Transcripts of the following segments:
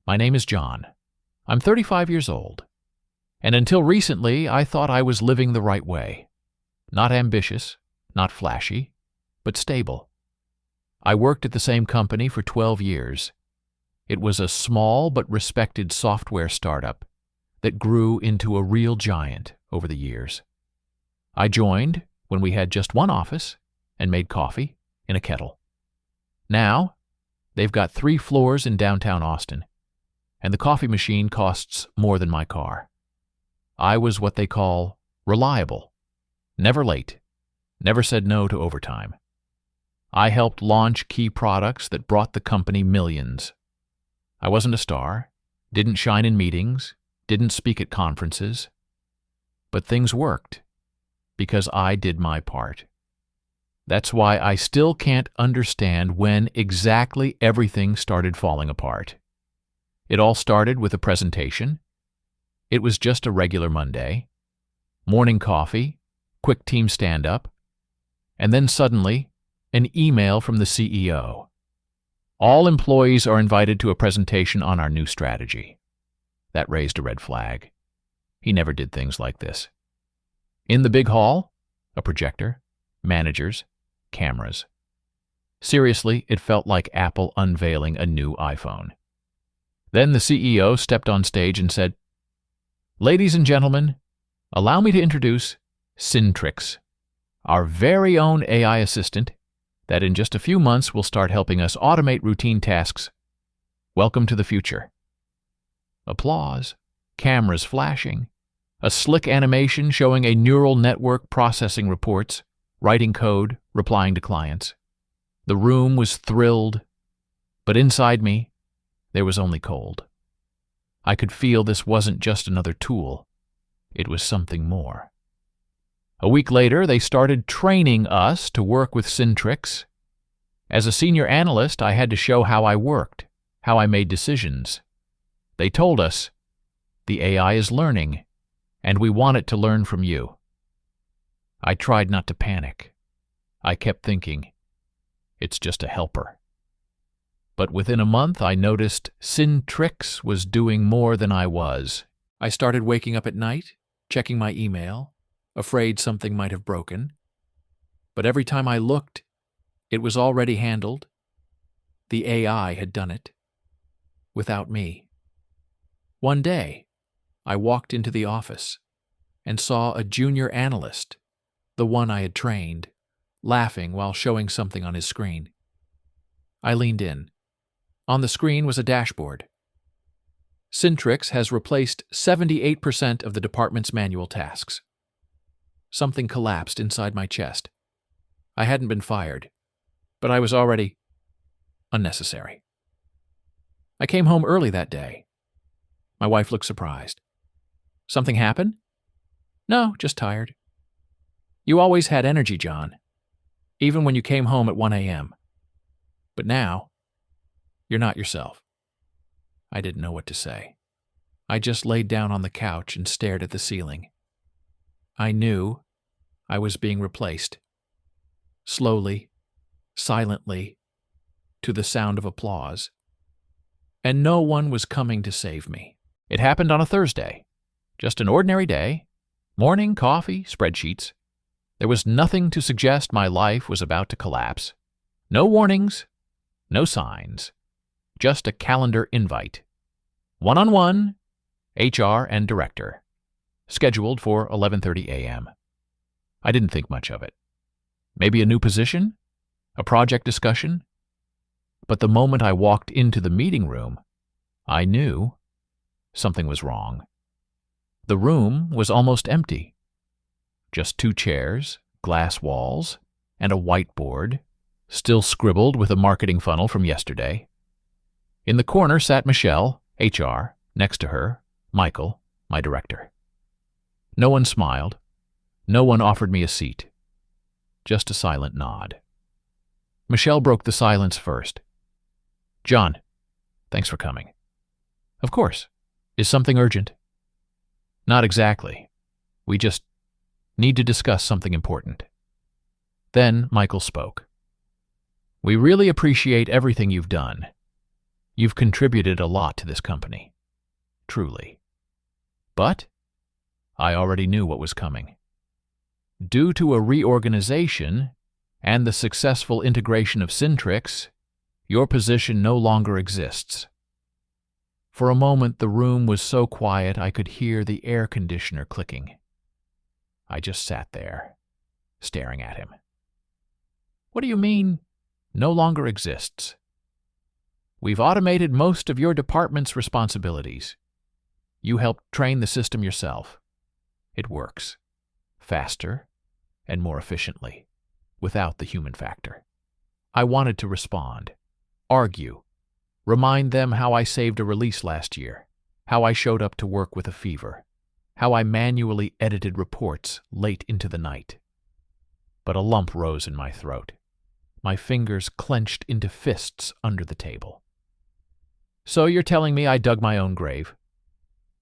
My name is John. I'm 35 years old. And until recently, I thought I was living the right way. Not ambitious, not flashy, but stable. I worked at the same company for 12 years. It was a small but respected software startup that grew into a real giant over the years. I joined when we had just one office and made coffee in a kettle. Now, they've got 3 floors in downtown Austin, and the coffee machine costs more than my car. I was what they call reliable, never late, never said no to overtime. I helped launch key products that brought the company millions. I wasn't a star, didn't shine in meetings, didn't speak at conferences, but things worked because I did my part. That's why I still can't understand when exactly everything started falling apart. It all started with a presentation. It was just a regular Monday. Morning coffee, quick team stand-up, and then suddenly, an email from the CEO. All employees are invited to a presentation on our new strategy. That raised a red flag. He never did things like this. In the big hall, a projector, managers, cameras. Seriously, it felt like Apple unveiling a new iPhone. Then the CEO stepped on stage and said, "Ladies and gentlemen, allow me to introduce Syntrix, our very own AI assistant that in just a few months will start helping us automate routine tasks. Welcome to the future." Applause, cameras flashing, a slick animation showing a neural network processing reports, writing code, replying to clients. The room was thrilled, but inside me, there was only cold. I could feel this wasn't just another tool. It was something more. A week later, they started training us to work with Syntrix. As a senior analyst, I had to show how I worked, how I made decisions. They told us, "The AI is learning, and we want it to learn from you." I tried not to panic. I kept thinking, it's just a helper. But within a month, I noticed Syntrix was doing more than I was. I started waking up at night, checking my email, afraid something might have broken. But every time I looked, it was already handled. The AI had done it. Without me. One day, I walked into the office and saw a junior analyst, the one I had trained, laughing while showing something on his screen. I leaned in. On the screen was a dashboard. Syntrix has replaced 78% of the department's manual tasks. Something collapsed inside my chest. I hadn't been fired, but I was already unnecessary. I came home early that day. My wife looked surprised. "Something happened?" "No, just tired." "You always had energy, John, even when you came home at 1 a.m. But now, you're not yourself." I didn't know what to say. I just laid down on the couch and stared at the ceiling. I knew I was being replaced. Slowly, silently, to the sound of applause. And no one was coming to save me. It happened on a Thursday. Just an ordinary day. Morning, coffee, spreadsheets. There was nothing to suggest my life was about to collapse. No warnings, no signs. Just a calendar invite. One-on-one, HR and director. Scheduled for 11:30 a.m. I didn't think much of it. Maybe a new position? A project discussion? But the moment I walked into the meeting room, I knew something was wrong. The room was almost empty. Just 2 chairs, glass walls, and a whiteboard, still scribbled with a marketing funnel from yesterday. In the corner sat Michelle, HR, next to her, Michael, my director. No one smiled. No one offered me a seat. Just a silent nod. Michelle broke the silence first. "John, thanks for coming." "Of course. Is something urgent?" "Not exactly. We just need to discuss something important." Then Michael spoke. "We really appreciate everything you've done. You've contributed a lot to this company. Truly. But I already knew what was coming. Due to a reorganization and the successful integration of Syntrix, your position no longer exists. For a moment, the room was so quiet I could hear the air conditioner clicking. I just sat there, staring at him. What do you mean, no longer exists? We've automated most of your department's responsibilities. You helped train the system yourself. It works, faster and more efficiently, without the human factor. I wanted to respond, argue, remind them how I saved a release last year, how I showed up to work with a fever, how I manually edited reports late into the night. But a lump rose in my throat. My fingers clenched into fists under the table. So you're telling me I dug my own grave?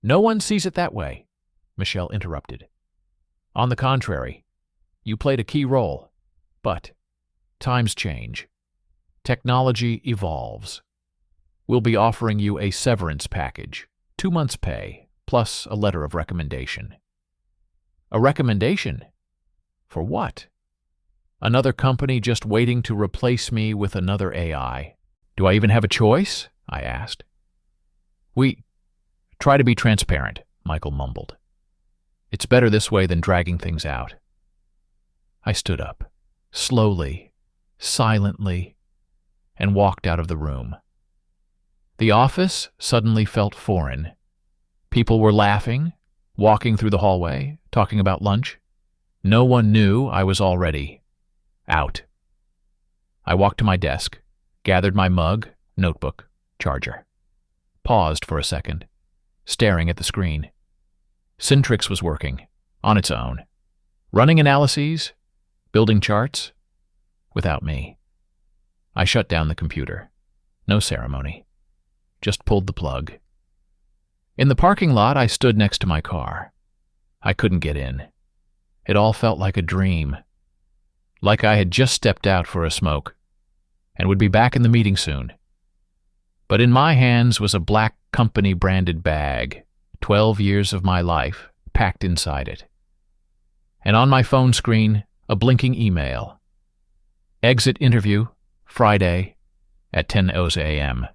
No one sees it that way, Michelle interrupted. On the contrary, you played a key role. But times change. Technology evolves. We'll be offering you a severance package, 2 months' pay, plus a letter of recommendation. A recommendation? For what? Another company just waiting to replace me with another AI. Do I even have a choice? I asked. We try to be transparent, Michael mumbled. It's better this way than dragging things out. I stood up, slowly, silently, and walked out of the room. The office suddenly felt foreign. People were laughing, walking through the hallway, talking about lunch. No one knew I was already out. I walked to my desk, gathered my mug, notebook, charger. Paused for a second, staring at the screen. Syntrix was working, on its own. Running analyses, building charts, without me. I shut down the computer. No ceremony. Just pulled the plug. In the parking lot, I stood next to my car. I couldn't get in. It all felt like a dream. Like I had just stepped out for a smoke and would be back in the meeting soon. But in my hands was a black company-branded bag, 12 years of my life packed inside it. And on my phone screen, a blinking email. Exit interview, Friday, at 10:00 a.m.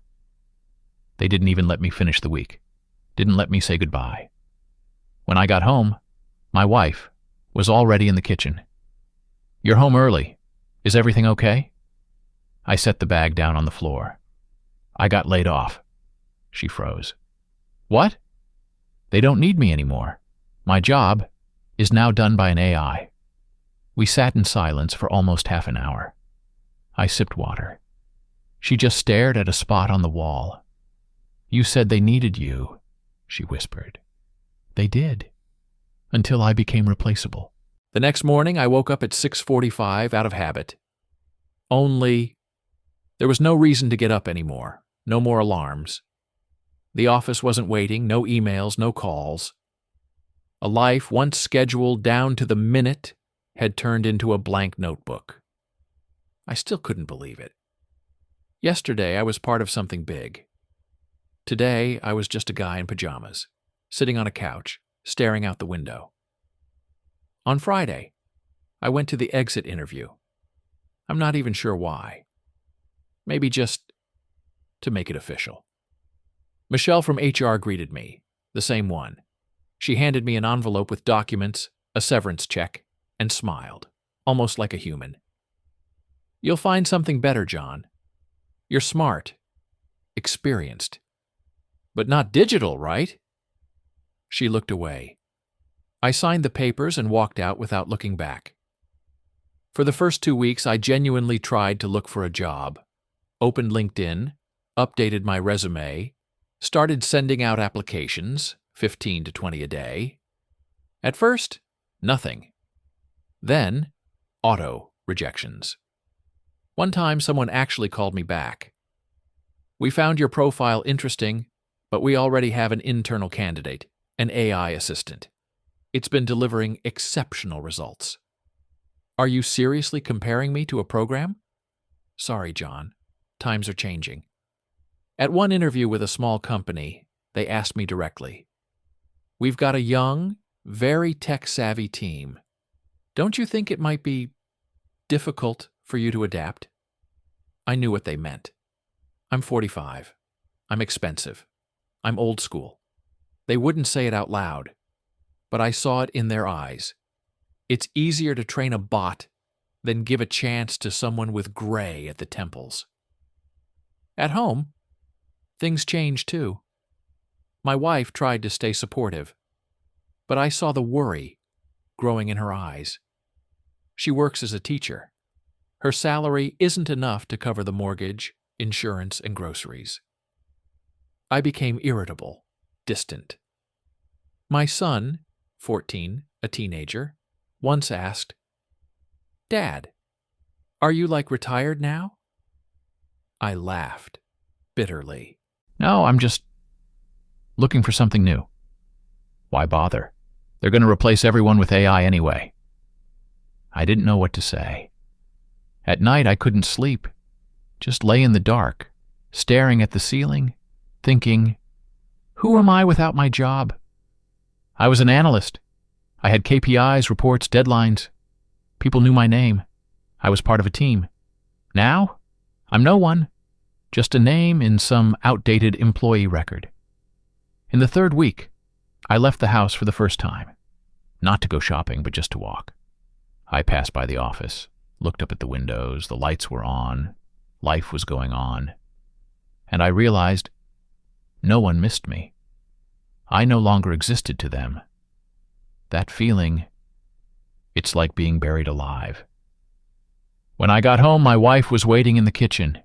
They didn't even let me finish the week. Didn't let me say goodbye. When I got home, my wife was already in the kitchen. You're home early. Is everything okay? I set the bag down on the floor. I got laid off. She froze. What? They don't need me anymore. My job is now done by an AI. We sat in silence for almost half an hour. I sipped water. She just stared at a spot on the wall. You said they needed you, she whispered. They did, until I became replaceable. The next morning, I woke up at 6:45 out of habit. Only there was no reason to get up anymore. No more alarms. The office wasn't waiting, no emails, no calls. A life once scheduled down to the minute had turned into a blank notebook. I still couldn't believe it. Yesterday, I was part of something big. Today, I was just a guy in pajamas, sitting on a couch, staring out the window. On Friday, I went to the exit interview. I'm not even sure why. Maybe just to make it official. Michelle from HR greeted me, the same one. She handed me an envelope with documents, a severance check, and smiled, almost like a human. You'll find something better, John. You're smart, experienced, but not digital, right? She looked away. I signed the papers and walked out without looking back. For the first 2 weeks, I genuinely tried to look for a job, opened LinkedIn, updated my resume, started sending out applications, 15 to 20 a day. At first, nothing. Then, auto rejections. One time, someone actually called me back. We found your profile interesting, but we already have an internal candidate, an AI assistant. It's been delivering exceptional results. Are you seriously comparing me to a program? Sorry, John. Times are changing. At one interview with a small company, they asked me directly, "We've got a young, very tech-savvy team. Don't you think it might be difficult for you to adapt?" I knew what they meant. I'm 45. I'm expensive. I'm old school. They wouldn't say it out loud, but I saw it in their eyes. It's easier to train a bot than give a chance to someone with gray at the temples. At home, things changed too. My wife tried to stay supportive, but I saw the worry growing in her eyes. She works as a teacher. Her salary isn't enough to cover the mortgage, insurance, and groceries. I became irritable, distant. My son, 14, a teenager, once asked, "Dad, are you like retired now?" I laughed bitterly. "No, I'm just looking for something new." "Why bother? They're going to replace everyone with AI anyway." I didn't know what to say. At night I couldn't sleep, just lay in the dark, staring at the ceiling, thinking, who am I without my job? I was an analyst. I had KPIs, reports, deadlines. People knew my name. I was part of a team. Now, I'm no one, just a name in some outdated employee record. In the third week, I left the house for the first time. Not to go shopping, but just to walk. I passed by the office, looked up at the windows, the lights were on, life was going on, and I realized no one missed me. I no longer existed to them. That feeling, it's like being buried alive. When I got home, my wife was waiting in the kitchen.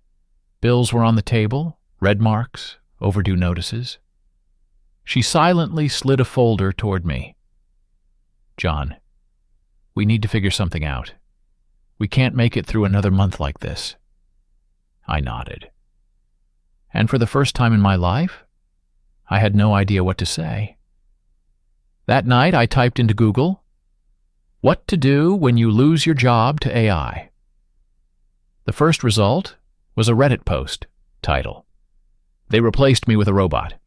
Bills were on the table, red marks, overdue notices. She silently slid a folder toward me. "John, we need to figure something out. We can't make it through another month like this." I nodded. And for the first time in my life, I had no idea what to say. That night, I typed into Google, "What to do when you lose your job to AI." The first result was a Reddit post, title, "They replaced me with a robot.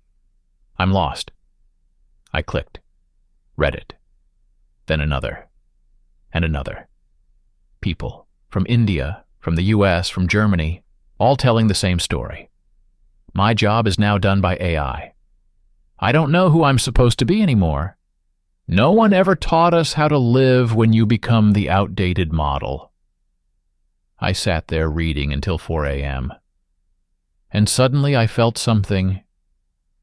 I'm lost." I clicked. Reddit. Then another. And another. People from India, from the US, from Germany, all telling the same story. My job is now done by AI. I don't know who I'm supposed to be anymore. No one ever taught us how to live when you become the outdated model. I sat there reading until 4 a.m. And suddenly I felt something.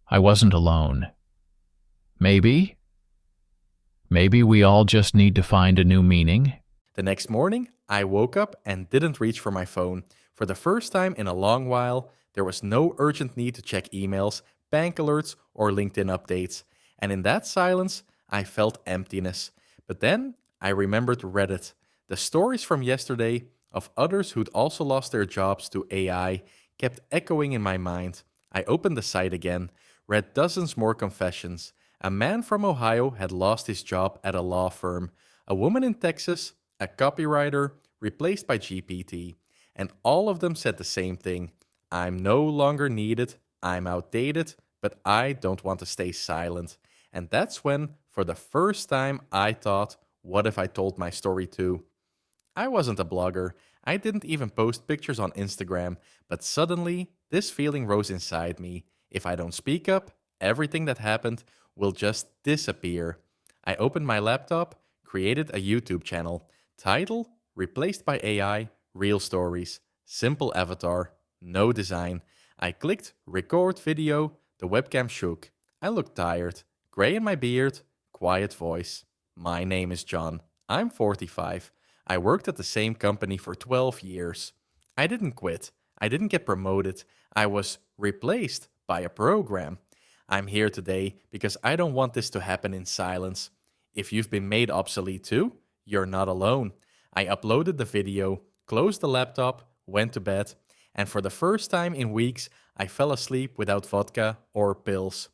I wasn't alone. Maybe we all just need to find a new meaning. The next morning, I woke up and didn't reach for my phone. For the first time in a long while, there was no urgent need to check emails, bank alerts, or LinkedIn updates. And in that silence, I felt emptiness. But then I remembered Reddit. The stories from yesterday of others who'd also lost their jobs to AI kept echoing in my mind. I opened the site again, read dozens more confessions. A man from Ohio had lost his job at a law firm. A woman in Texas, a copywriter, replaced by GPT. And all of them said the same thing. I'm no longer needed, I'm outdated, but I don't want to stay silent. And that's when, for the first time, I thought, what if I told my story too? I wasn't a blogger. I didn't even post pictures on Instagram, but suddenly this feeling rose inside me. If I don't speak up, everything that happened will just disappear. I opened my laptop, created a YouTube channel. Title, Replaced by AI, Real Stories. Simple avatar, no design. I clicked record video, the webcam shook. I looked tired, gray in my beard, quiet voice. My name is John. I'm 45. I worked at the same company for 12 years. I didn't quit. I didn't get promoted. I was replaced by a program. I'm here today because I don't want this to happen in silence. If you've been made obsolete too, you're not alone. I uploaded the video, closed the laptop, went to bed, and for the first time in weeks, I fell asleep without vodka or pills.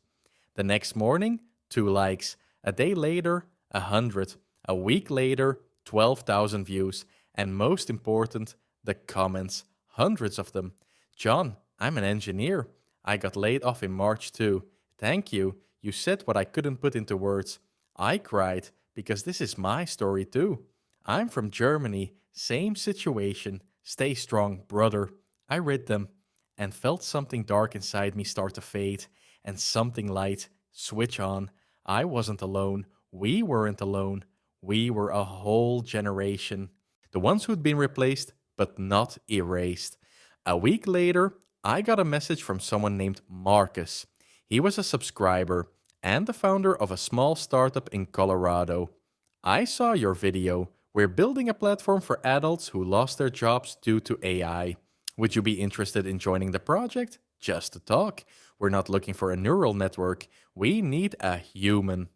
The next morning, 2 likes. A day later, 100. A week later, 12,000 views. And most important, the comments. Hundreds of them. "John, I'm an engineer. I got laid off in March too. Thank you. You said what I couldn't put into words. I cried because this is my story too. I'm from Germany. Same situation. Stay strong, brother. I read them and felt something dark inside me start to fade and something light switch on. I wasn't alone. We weren't alone. We were a whole generation. The ones who'd been replaced, but not erased. A week later, I got a message from someone named Marcus. He was a subscriber and the founder of a small startup in Colorado. I saw your video. We're building a platform for adults who lost their jobs due to AI. Would you be interested in joining the project? Just to talk. We're not looking for a neural network. We need a human.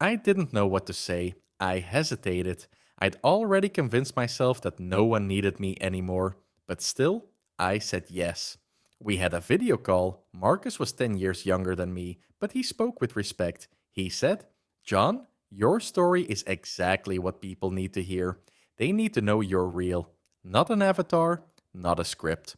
I didn't know what to say. I hesitated. I'd already convinced myself that no one needed me anymore. But still, I said yes. We had a video call. Marcus was 10 years younger than me, but he spoke with respect. He said, "John, your story is exactly what people need to hear. They need to know you're real. Not an avatar, not a script.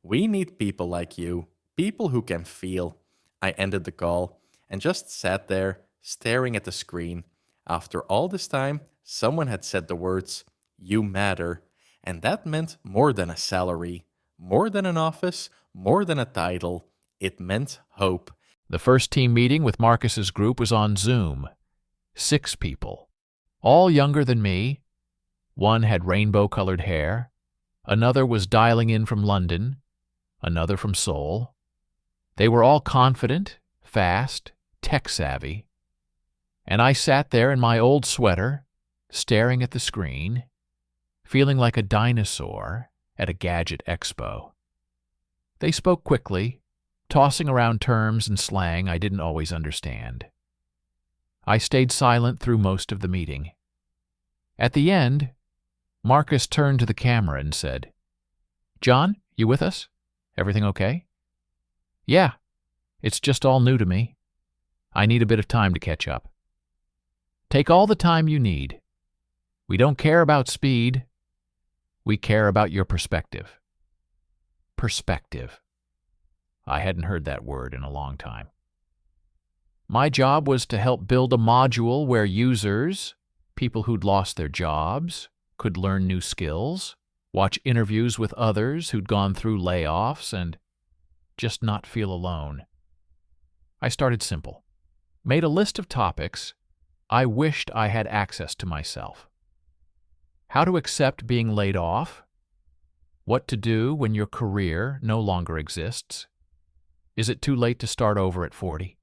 We need people like you, people who can feel." I ended the call and just sat there, staring at the screen. After all this time, someone had said the words, "You matter." And that meant more than a salary, more than an office, more than a title. It meant hope. The first team meeting with Marcus's group was on Zoom. 6 people, all younger than me. One had rainbow-colored hair. Another was dialing in from London. Another from Seoul. They were all confident, fast, tech-savvy. And I sat there in my old sweater, staring at the screen, feeling like a dinosaur at a gadget expo. They spoke quickly, tossing around terms and slang I didn't always understand. I stayed silent through most of the meeting. At the end, Marcus turned to the camera and said, "John, you with us? Everything okay?" "Yeah, it's just all new to me. I need a bit of time to catch up." "Take all the time you need. We don't care about speed. We care about your perspective." Perspective. I hadn't heard that word in a long time. My job was to help build a module where users, people who'd lost their jobs, could learn new skills, watch interviews with others who'd gone through layoffs, and just not feel alone. I started simple. Made a list of topics I wished I had access to myself. How to accept being laid off. What to do when your career no longer exists. Is it too late to start over at 40?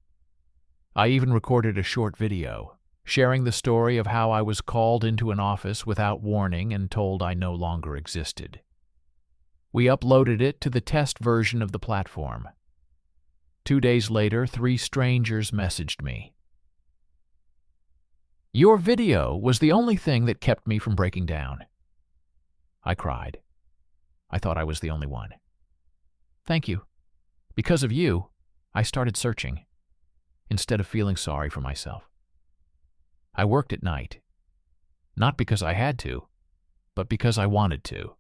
I even recorded a short video, sharing the story of how I was called into an office without warning and told I no longer existed. We uploaded it to the test version of the platform. 2 days later, 3 strangers messaged me. "Your video was the only thing that kept me from breaking down." I cried. I thought I was the only one. "Thank you. Because of you, I started searching, instead of feeling sorry for myself. I worked at night, not because I had to, but because I wanted to.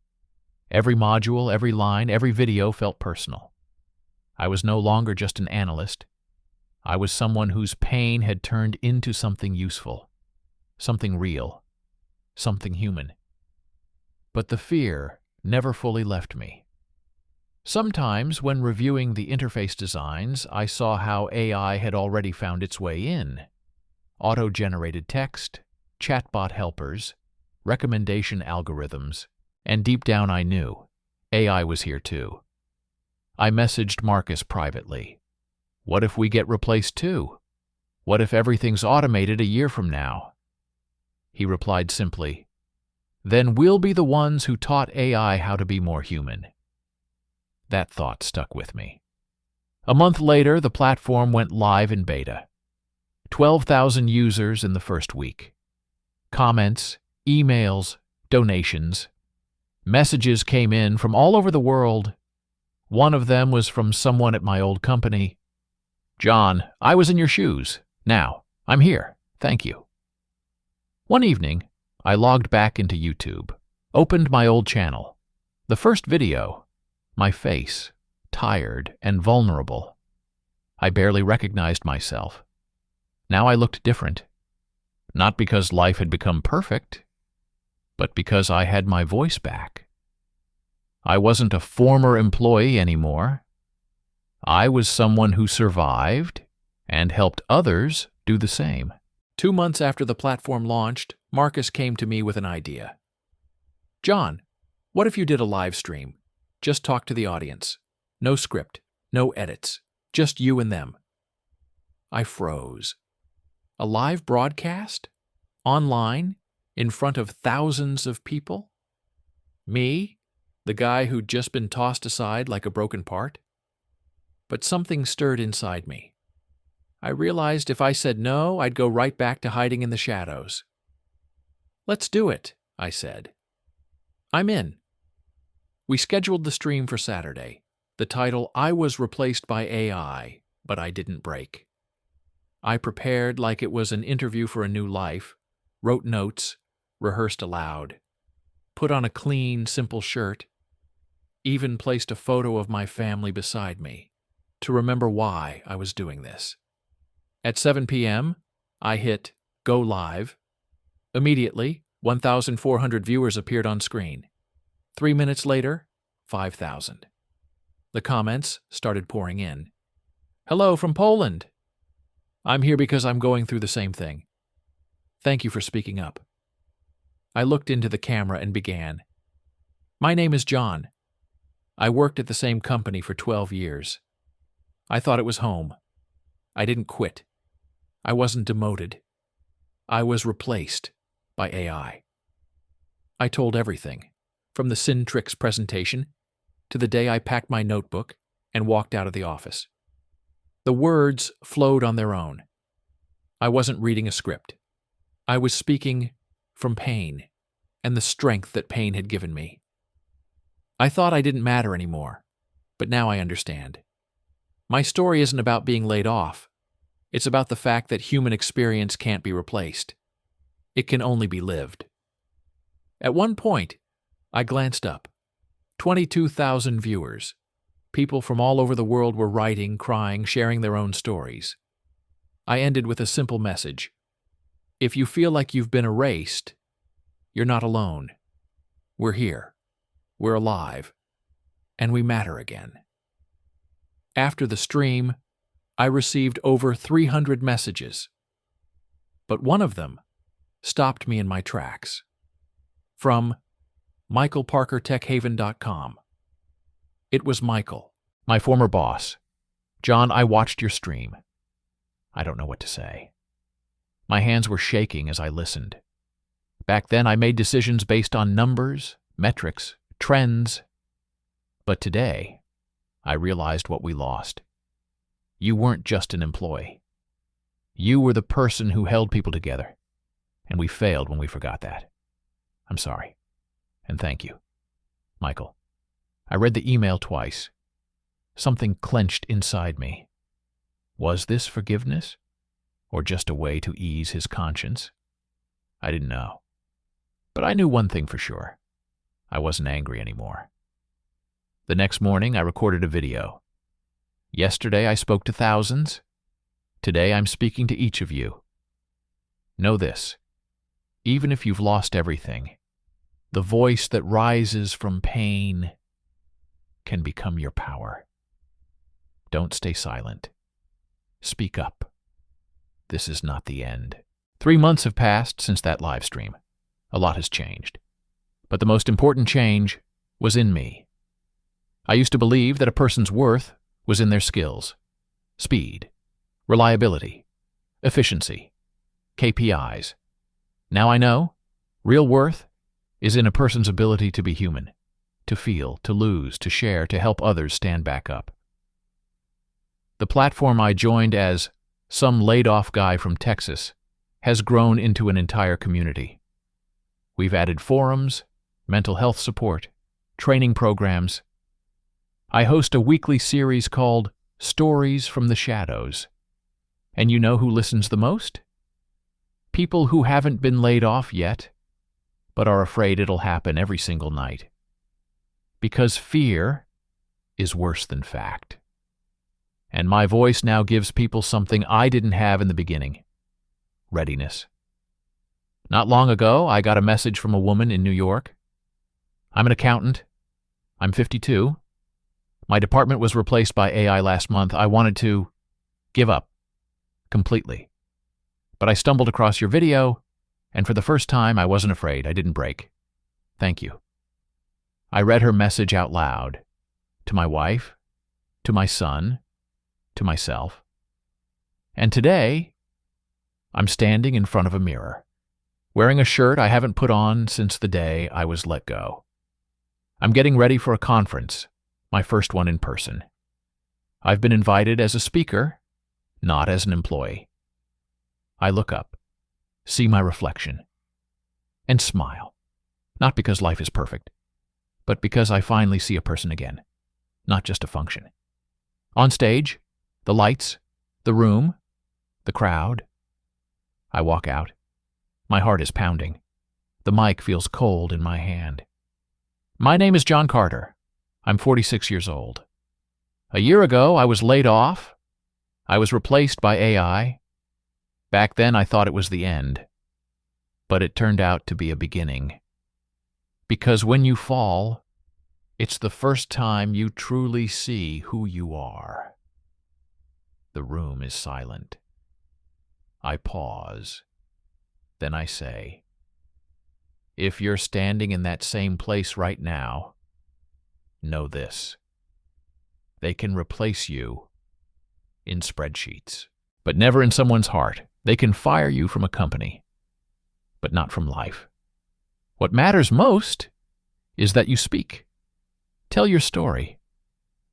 Every module, every line, every video felt personal. I was no longer just an analyst. I was someone whose pain had turned into something useful, something real, something human. But the fear never fully left me. Sometimes, when reviewing the interface designs, I saw how AI had already found its way in. Auto-generated text, chatbot helpers, recommendation algorithms, and deep down I knew AI was here too. I messaged Marcus privately. What if we get replaced too? What if everything's automated a year from now? He replied simply, "Then we'll be the ones who taught AI how to be more human." That thought stuck with me. A month later, the platform went live in beta. 12,000 users in the first week. Comments, emails, donations. Messages came in from all over the world. One of them was from someone at my old company. "John, I was in your shoes. Now, I'm here. Thank you." One evening, I logged back into YouTube, opened my old channel. The first video, my face, tired and vulnerable, I barely recognized myself. Now I looked different. Not because life had become perfect, but because I had my voice back. I wasn't a former employee anymore. I was someone who survived and helped others do the same. 2 months after the platform launched, Marcus came to me with an idea. John, what if you did a live stream? Just talk to the audience. No script, no edits, just you and them. I froze. A live broadcast? Online? In front of thousands of people? Me? The guy who'd just been tossed aside like a broken part? But something stirred inside me. I realized if I said no, I'd go right back to hiding in the shadows. Let's do it, I said. I'm in. We scheduled the stream for Saturday. The title, I Was Replaced by AI, but I Didn't Break. I prepared like it was an interview for a new life, wrote notes, rehearsed aloud, put on a clean, simple shirt, even placed a photo of my family beside me to remember why I was doing this. At 7 p.m., I hit Go Live. Immediately, 1,400 viewers appeared on screen. 3 minutes later, 5,000. The comments started pouring in. Hello from Poland. I'm here because I'm going through the same thing. Thank you for speaking up. I looked into the camera and began. My name is John. I worked at the same company for 12 years. I thought it was home. I didn't quit. I wasn't demoted. I was replaced by AI. I told everything, from the Syntrix presentation to the day I packed my notebook and walked out of the office. The words flowed on their own. I wasn't reading a script. I was speaking from pain and the strength that pain had given me. I thought I didn't matter anymore, but now I understand. My story isn't about being laid off. It's about the fact that human experience can't be replaced. It can only be lived. At one point, I glanced up. 22,000 viewers. People from all over the world were writing, crying, sharing their own stories. I ended with a simple message. If you feel like you've been erased, you're not alone. We're here. We're alive. And we matter again. After the stream, I received over 300 messages. But one of them stopped me in my tracks. From michaelparkertechhaven.com. It was Michael, my former boss. John, I watched your stream. I don't know what to say. My hands were shaking as I listened. Back then, I made decisions based on numbers, metrics, trends. But today, I realized what we lost. You weren't just an employee. You were the person who held people together, and we failed when we forgot that. I'm sorry, and thank you. Michael, I read the email twice. Something clenched inside me. Was this forgiveness, or just a way to ease his conscience? I didn't know. But I knew one thing for sure. I wasn't angry anymore. The next morning, I recorded a video. Yesterday, I spoke to thousands. Today, I'm speaking to each of you. Know this. Even if you've lost everything, the voice that rises from pain can become your power. Don't stay silent. Speak up. This is not the end. 3 months have passed since that live stream. A lot has changed. But the most important change was in me. I used to believe that a person's worth was in their skills, speed, reliability, efficiency, KPIs. Now I know real worth is in a person's ability to be human, to feel, to lose, to share, to help others stand back up. The platform I joined as some laid-off guy from Texas has grown into an entire community. We've added forums, mental health support, training programs. I host a weekly series called Stories from the Shadows. And you know who listens the most? People who haven't been laid off yet, but are afraid it'll happen every single night. Because fear is worse than fact. And my voice now gives people something I didn't have in the beginning: readiness. Not long ago, I got a message from a woman in New York. I'm an accountant. I'm 52. My department was replaced by AI last month. I wanted to give up completely. But I stumbled across your video, and for the first time, I wasn't afraid. I didn't break. Thank you. I read her message out loud, to my wife, to my son, to myself. And today, I'm standing in front of a mirror, wearing a shirt I haven't put on since the day I was let go. I'm getting ready for a conference, my first one in person. I've been invited as a speaker, not as an employee. I look up, see my reflection, and smile, not because life is perfect, but because I finally see a person again, not just a function. On stage, the lights, the room, the crowd. I walk out. My heart is pounding. The mic feels cold in my hand. My name is John Carter. I'm 46 years old. A year ago, I was laid off. I was replaced by AI. Back then, I thought it was the end. But it turned out to be a beginning. Because when you fall, it's the first time you truly see who you are. The room is silent. I pause. Then I say, if you're standing in that same place right now, know this: they can replace you in spreadsheets, but never in someone's heart. They can fire you from a company, but not from life. What matters most is that you speak. Tell your story,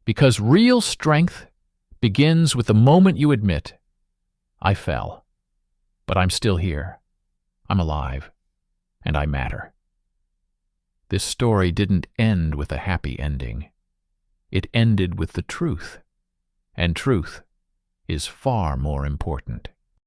because real strength begins with the moment you admit, I fell, but I'm still here. I'm alive, and I matter. This story didn't end with a happy ending. It ended with the truth, and truth is far more important.